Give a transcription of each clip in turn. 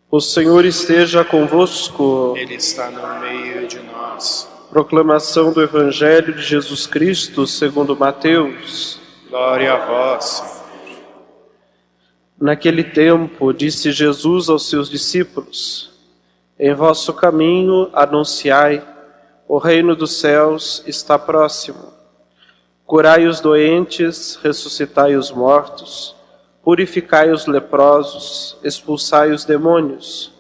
O Senhor esteja convosco. Ele está no meio de nós. Proclamação do Evangelho de Jesus Cristo segundo Mateus. Glória a vós, Senhor. Naquele tempo, disse Jesus aos seus discípulos: Em vosso caminho anunciai, o reino dos céus está próximo. Curai os doentes, ressuscitai os mortos, purificai os leprosos, expulsai os demônios.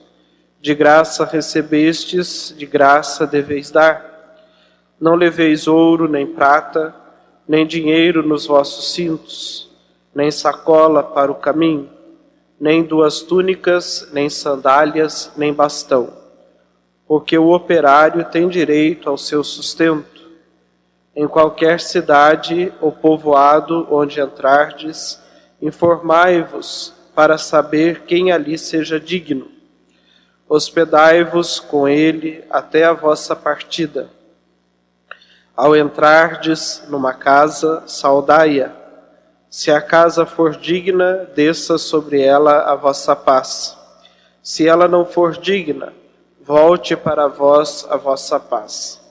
De graça recebestes, de graça deveis dar. Não leveis ouro, nem prata, nem dinheiro nos vossos cintos, nem sacola para o caminho, nem 2 túnicas, nem sandálias, nem bastão, porque o operário tem direito ao seu sustento. Em qualquer cidade ou povoado onde entrardes, informai-vos para saber quem ali seja digno. Hospedai-vos com ele até a vossa partida. Ao entrardes numa casa, saudai-a. Se a casa for digna, desça sobre ela a vossa paz. Se ela não for digna, volte para vós a vossa paz.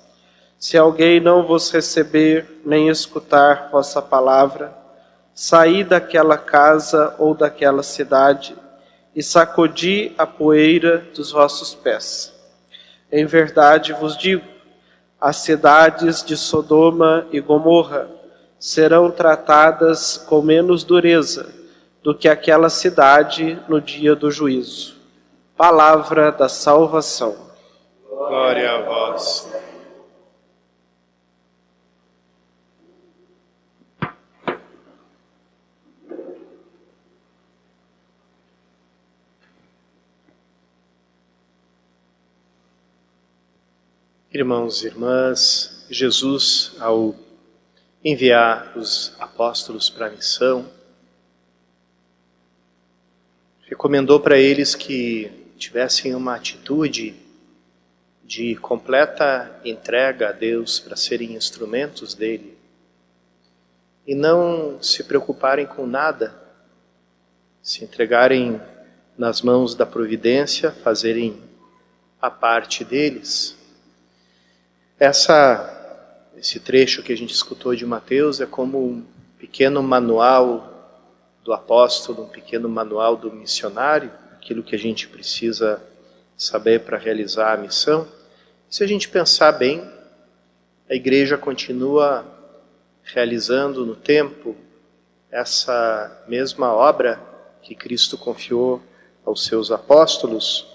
Se alguém não vos receber, nem escutar vossa palavra, saí daquela casa ou daquela cidade e sacudi a poeira dos vossos pés. Em verdade vos digo, as cidades de Sodoma e Gomorra serão tratadas com menos dureza do que aquela cidade no dia do juízo. Palavra da salvação. Glória a vós, Senhor. Irmãos e irmãs, Jesus, ao enviar os apóstolos para a missão, recomendou para eles que tivessem uma atitude de completa entrega a Deus para serem instrumentos dele e não se preocuparem com nada, se entregarem nas mãos da providência, fazerem a parte deles. Esse trecho que a gente escutou de Mateus é como um pequeno manual do apóstolo, um pequeno manual do missionário, aquilo que a gente precisa saber para realizar a missão. Se a gente pensar bem, a igreja continua realizando no tempo essa mesma obra que Cristo confiou aos seus apóstolos,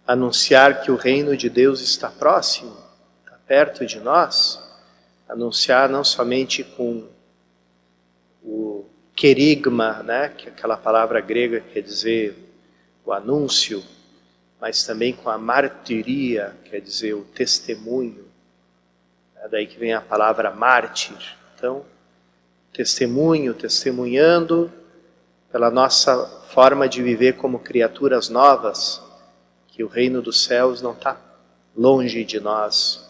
anunciar que o reino de Deus está próximo, está perto de nós, anunciar não somente com o querigma, né, que é aquela palavra grega que quer dizer o anúncio, mas também com a martiria, quer dizer o testemunho. É daí que vem a palavra mártir. Então, testemunho, testemunhando pela nossa forma de viver como criaturas novas, que o reino dos céus não está longe de nós,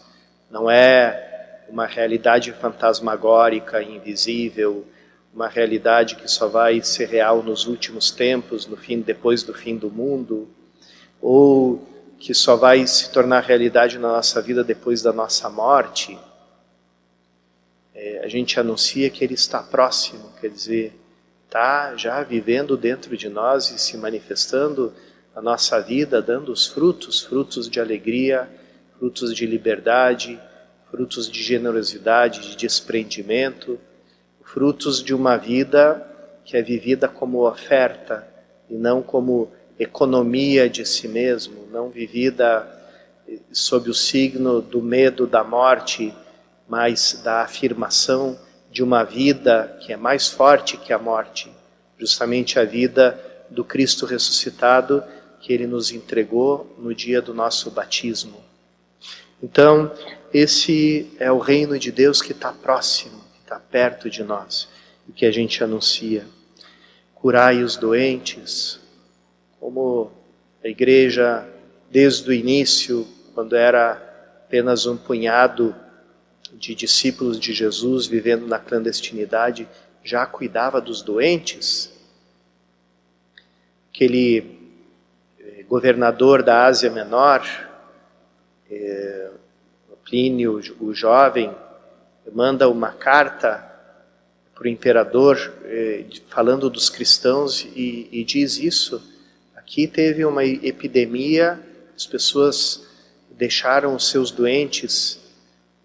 não é uma realidade fantasmagórica, invisível, uma realidade que só vai ser real nos últimos tempos, depois do fim do mundo, ou que só vai se tornar realidade na nossa vida depois da nossa morte. A gente anuncia que Ele está próximo, quer dizer, está já vivendo dentro de nós e se manifestando a nossa vida, dando os frutos de alegria, frutos de liberdade, frutos de generosidade, de desprendimento, frutos de uma vida que é vivida como oferta e não como economia de si mesmo, não vivida sob o signo do medo da morte, mas da afirmação de uma vida que é mais forte que a morte, justamente a vida do Cristo ressuscitado, que Ele nos entregou no dia do nosso batismo. Então, esse é o reino de Deus que está próximo, que está perto de nós, e que a gente anuncia. Curai os doentes, como a igreja, desde o início, quando era apenas um punhado de discípulos de Jesus vivendo na clandestinidade, já cuidava dos doentes. Aquele governador da Ásia Menor, Plínio, o jovem, manda uma carta para o imperador falando dos cristãos e diz isso. Aqui teve uma epidemia, as pessoas deixaram os seus doentes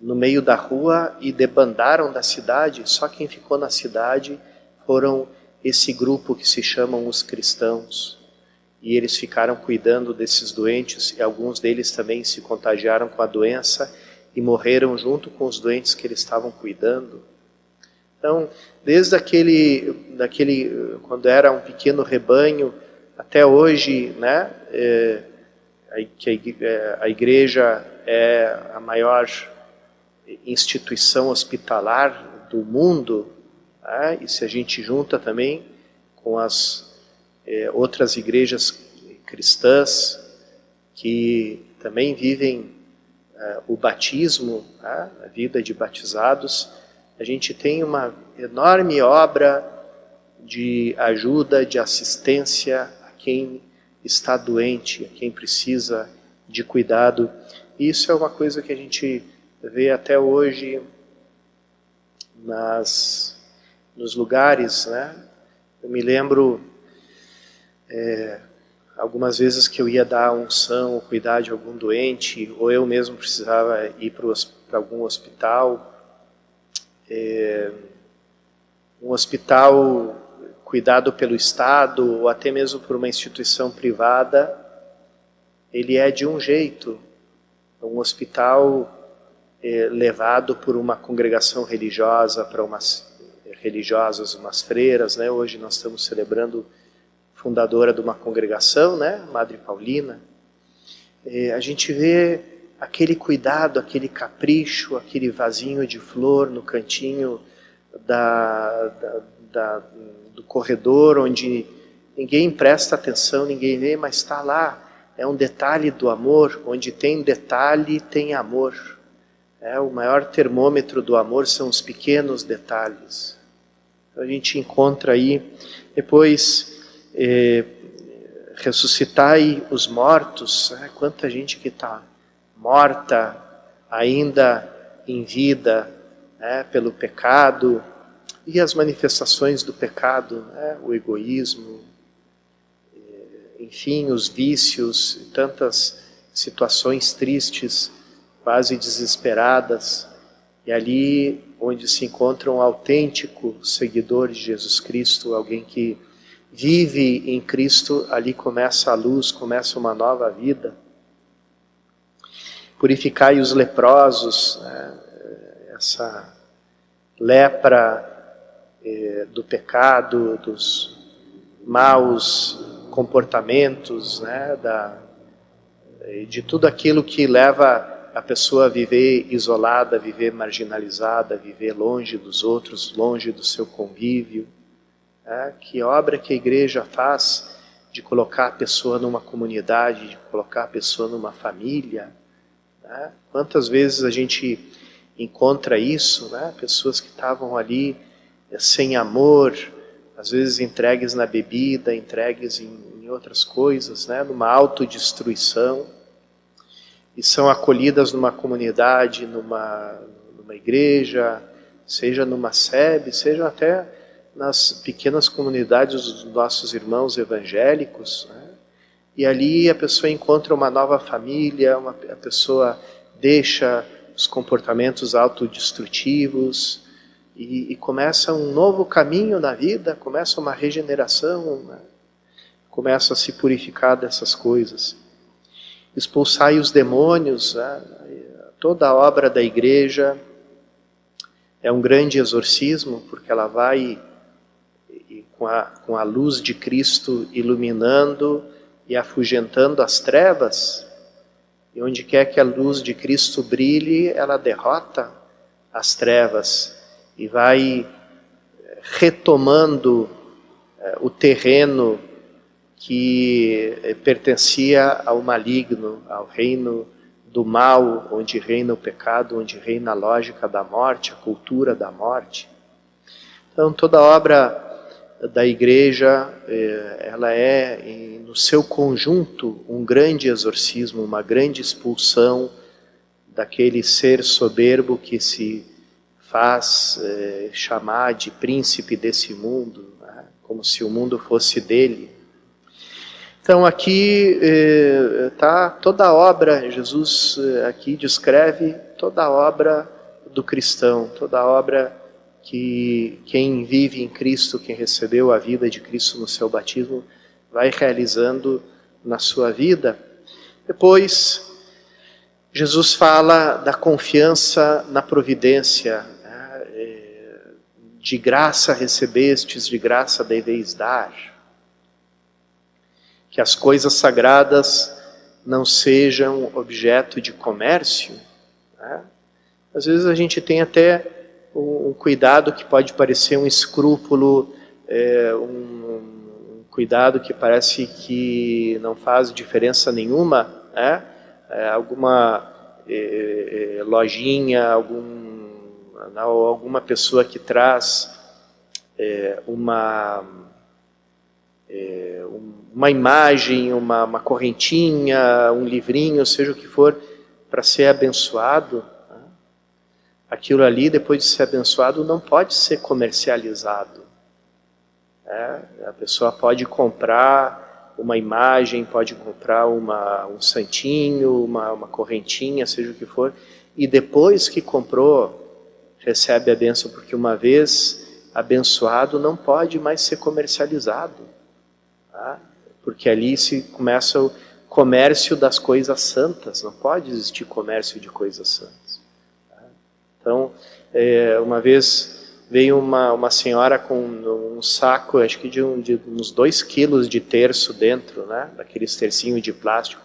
no meio da rua e debandaram da cidade. Só quem ficou na cidade foram esse grupo que se chamam os cristãos. E eles ficaram cuidando desses doentes e alguns deles também se contagiaram com a doença e morreram junto com os doentes que eles estavam cuidando. Então, desde quando era um pequeno rebanho, até hoje, né, a igreja é a maior instituição hospitalar do mundo, né, e se a gente junta também com as outras igrejas cristãs que também vivem o batismo, né, a vida de batizados, a gente tem uma enorme obra de ajuda, de assistência a quem está doente, a quem precisa de cuidado. E isso é uma coisa que a gente vê até hoje nos lugares, né? Eu me lembro algumas vezes que eu ia dar unção ou cuidar de algum doente, ou eu mesmo precisava ir para algum hospital. Um hospital cuidado pelo Estado ou até mesmo por uma instituição privada, ele é de um jeito. Um hospital levado por uma congregação religiosa, para umas freiras, né? Hoje nós estamos celebrando a fundadora de uma congregação, né? Madre Paulina. A gente vê aquele cuidado, aquele capricho, aquele vasinho de flor no cantinho do corredor, onde ninguém presta atenção, ninguém vê, mas está lá. É um detalhe do amor, onde tem detalhe, tem amor. O maior termômetro do amor são os pequenos detalhes. Então a gente encontra aí, depois, ressuscitai os mortos, né? Quanta gente que está morta, ainda em vida, né, pelo pecado, e as manifestações do pecado, né, o egoísmo, enfim, os vícios, tantas situações tristes, quase desesperadas, e ali onde se encontra um autêntico seguidor de Jesus Cristo, alguém que vive em Cristo, ali começa a luz, começa uma nova vida. Purificai os leprosos, né? Essa lepra do pecado, dos maus comportamentos, né? De tudo aquilo que leva a pessoa a viver isolada, a viver marginalizada, a viver longe dos outros, longe do seu convívio. Né? Que obra que a igreja faz de colocar a pessoa numa comunidade, de colocar a pessoa numa família. Né? Quantas vezes a gente encontra isso, né? Pessoas que estavam ali sem amor, às vezes entregues na bebida, entregues em outras coisas, né? Numa autodestruição, e são acolhidas numa comunidade, numa igreja, seja numa SEB, seja até nas pequenas comunidades dos nossos irmãos evangélicos, né? E ali a pessoa encontra uma nova família, a pessoa deixa os comportamentos autodestrutivos e começa um novo caminho na vida, começa uma regeneração, né? Começa a se purificar dessas coisas. Expulsai os demônios, né? Toda a obra da igreja é um grande exorcismo, porque ela vai com a luz de Cristo iluminando e afugentando as trevas, e onde quer que a luz de Cristo brilhe, ela derrota as trevas e vai retomando o terreno que pertencia ao maligno, ao reino do mal, onde reina o pecado, onde reina a lógica da morte, a cultura da morte. Então toda obra da Igreja, ela é, no seu conjunto, um grande exorcismo, uma grande expulsão daquele ser soberbo que se faz chamar de príncipe desse mundo, né? Como se o mundo fosse dele. Então aqui está toda a obra, Jesus aqui descreve toda a obra do cristão, toda a obra que quem vive em Cristo, quem recebeu a vida de Cristo no seu batismo, vai realizando na sua vida. Depois, Jesus fala da confiança na providência, de graça recebestes, de graça deveis dar. Que as coisas sagradas não sejam objeto de comércio. Né? Às vezes a gente tem até um cuidado que pode parecer um escrúpulo, um cuidado que parece que não faz diferença nenhuma, né? Alguma lojinha, alguma pessoa que traz uma imagem, uma correntinha, um livrinho, seja o que for, para ser abençoado, né? Aquilo ali, depois de ser abençoado, não pode ser comercializado. A pessoa pode comprar uma imagem, pode comprar um santinho, uma correntinha, seja o que for, e depois que comprou, recebe a bênção, porque uma vez abençoado não pode mais ser comercializado. Tá? Porque ali se começa o comércio das coisas santas, não pode existir comércio de coisas santas. Tá? Então, uma vez veio uma senhora com um saco, acho que de uns 2 quilos de terço dentro, né? Daqueles tercinhos de plástico.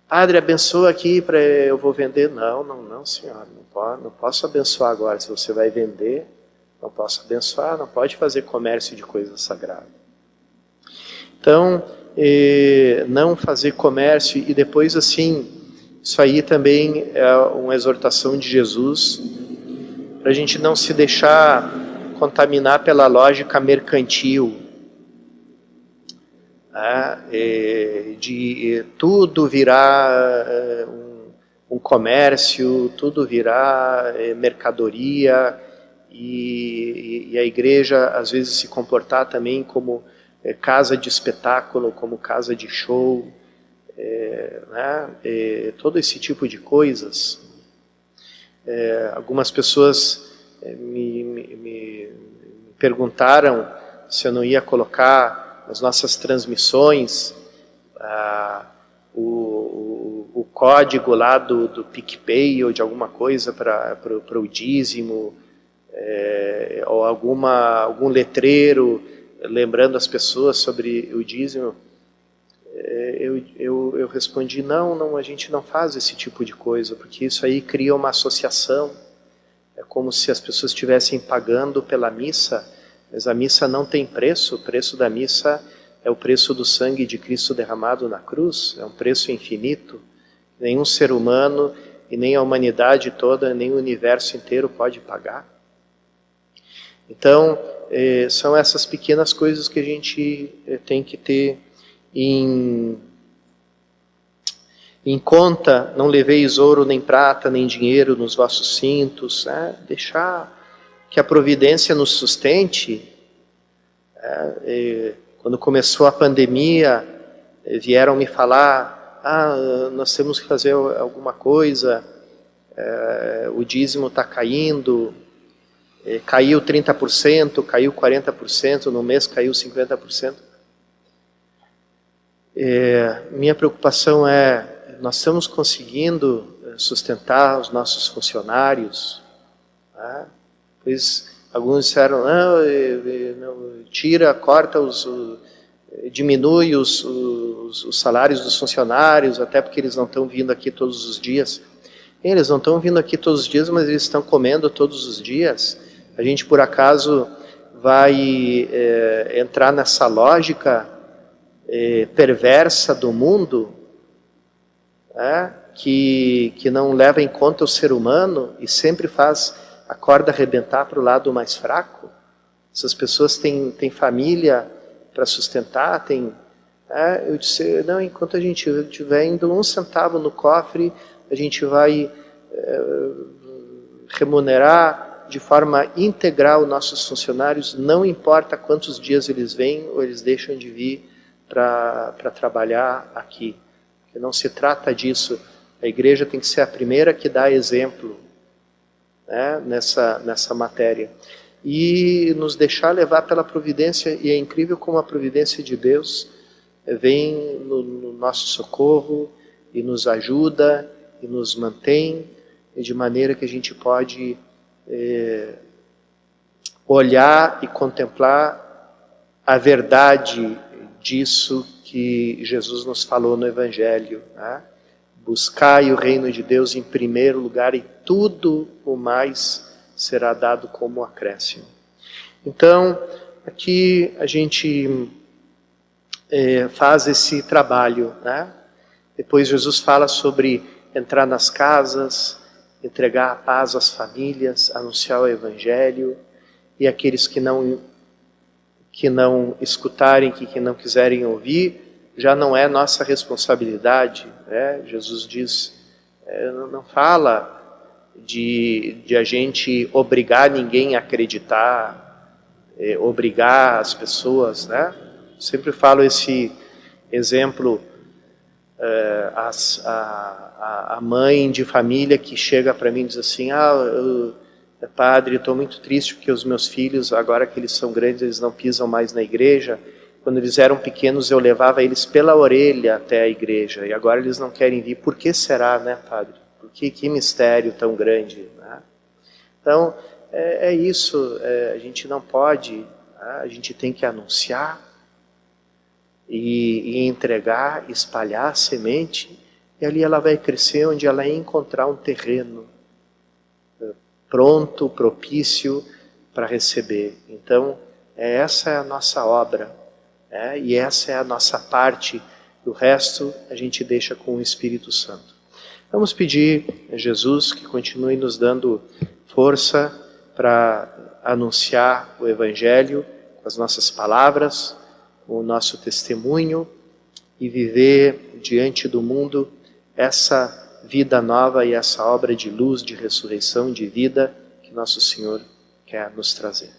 Padre, abençoa aqui, eu vou vender. Não, senhora, não posso abençoar agora. Se você vai vender, não posso abençoar, não pode fazer comércio de coisa sagrada. Então, não fazer comércio, e depois assim, isso aí também é uma exortação de Jesus, para a gente não se deixar contaminar pela lógica mercantil, de tudo virar um comércio, tudo virar mercadoria, e a igreja às vezes se comportar também como casa de espetáculo, como casa de show, todo esse tipo de coisas. Algumas pessoas me perguntaram se eu não ia colocar nas nossas transmissões o código lá do PicPay ou de alguma coisa para o dízimo, ou algum letreiro lembrando as pessoas sobre o dízimo. Eu respondi, não, a gente não faz esse tipo de coisa, porque isso aí cria uma associação. É como se as pessoas estivessem pagando pela missa, mas a missa não tem preço. O preço da missa é o preço do sangue de Cristo derramado na cruz, é um preço infinito. Nenhum ser humano, e nem a humanidade toda, nem o universo inteiro pode pagar. Então, são essas pequenas coisas que a gente tem que ter em conta. Não leveis ouro, nem prata, nem dinheiro nos vossos cintos, deixar que a providência nos sustente. Quando começou a pandemia, vieram me falar, nós temos que fazer alguma coisa, o dízimo está caindo, caiu 30%, caiu 40%, no mês caiu 50%. Minha preocupação nós estamos conseguindo sustentar os nossos funcionários? Pois alguns disseram, corta, diminui os salários dos funcionários, até porque eles não estão vindo aqui todos os dias. Eles não estão vindo aqui todos os dias, mas eles estão comendo todos os dias. A gente, por acaso, vai entrar nessa lógica perversa do mundo, que não leva em conta o ser humano e sempre faz a corda arrebentar para o lado mais fraco? Essas pessoas têm família para sustentar, eu disse, não, enquanto a gente estiver indo 1 centavo no cofre, a gente vai remunerar de forma integral nossos funcionários, não importa quantos dias eles vêm ou eles deixam de vir para trabalhar aqui. Porque não se trata disso. A igreja tem que ser a primeira que dá exemplo, né, nessa matéria. E nos deixar levar pela providência, e é incrível como a providência de Deus vem no nosso socorro e nos ajuda e nos mantém, de maneira que a gente pode olhar e contemplar a verdade disso que Jesus nos falou no Evangelho, né? Buscai o reino de Deus em primeiro lugar e tudo o mais será dado como acréscimo. Então, aqui a gente faz esse trabalho, né? Depois Jesus fala sobre entrar nas casas, entregar a paz às famílias, anunciar o Evangelho, e aqueles que não escutarem, que não quiserem ouvir, já não é nossa responsabilidade, né? Jesus diz, não fala de a gente obrigar ninguém a acreditar, obrigar as pessoas, né? Sempre falo esse exemplo, a mãe de família que chega para mim e diz assim, padre, estou muito triste porque os meus filhos, agora que eles são grandes, eles não pisam mais na igreja. Quando eles eram pequenos, eu levava eles pela orelha até a igreja, e agora eles não querem vir. Por que será, né, padre? Que mistério tão grande, né? Então, é isso, a gente não pode, a gente tem que anunciar e entregar, espalhar a semente, e ali ela vai crescer onde ela encontrar um terreno pronto, propício para receber. Então, essa é a nossa obra, e essa é a nossa parte, o resto a gente deixa com o Espírito Santo. Vamos pedir a Jesus que continue nos dando força para anunciar o Evangelho com as nossas palavras, com o nosso testemunho, e viver diante do mundo essa vida nova e essa obra de luz, de ressurreição, de vida que nosso Senhor quer nos trazer.